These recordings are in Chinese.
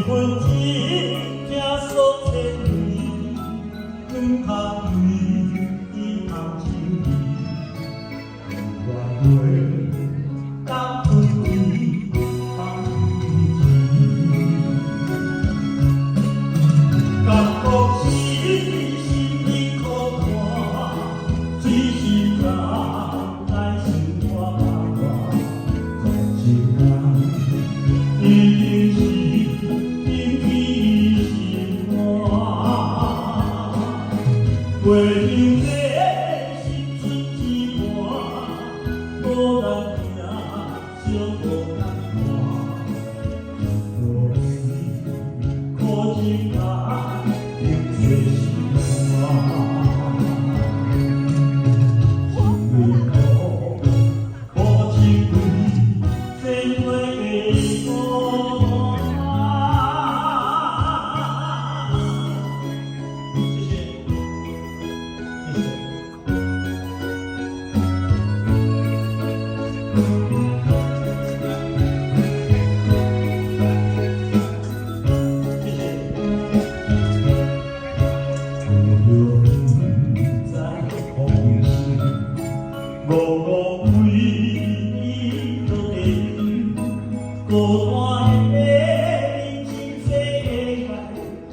份情听所千里，两空对，一空情意，愿袂当分离，当分离。感觉是心里苦寒，只是人来心肝肝，情人一定是定起心肝，为兄弟心存一半，无人听，小无人看，无你可情爱，永结心肝。五归伊落地，孤单的人生世界，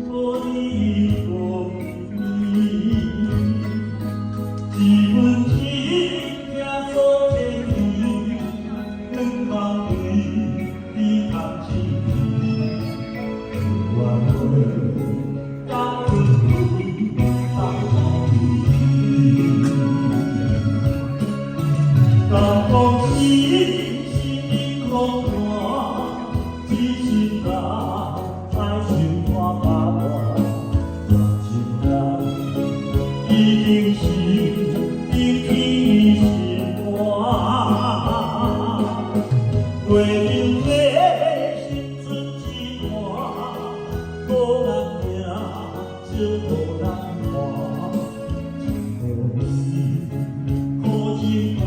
无你无伊。一份情听所千里，两空对，一空情意，愿袂当分离，当分离。感觉是心里苦寒，只是人在心肝肝，情人一定是定起心肝，为兄弟心存一半，无人听，小无人看，情无义，可情爱。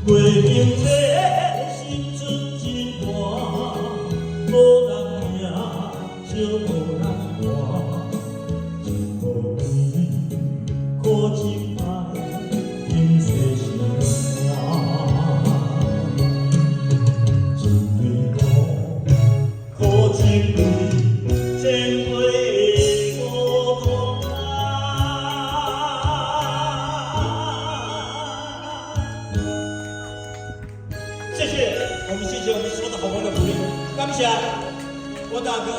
为兄弟心存一半，无人听，小无人看，情无义，可情爱，永结心肝。情对苦，可情对，千回无端。谢谢，我们谢谢我们所有的好朋友的鼓励，感谢我大哥。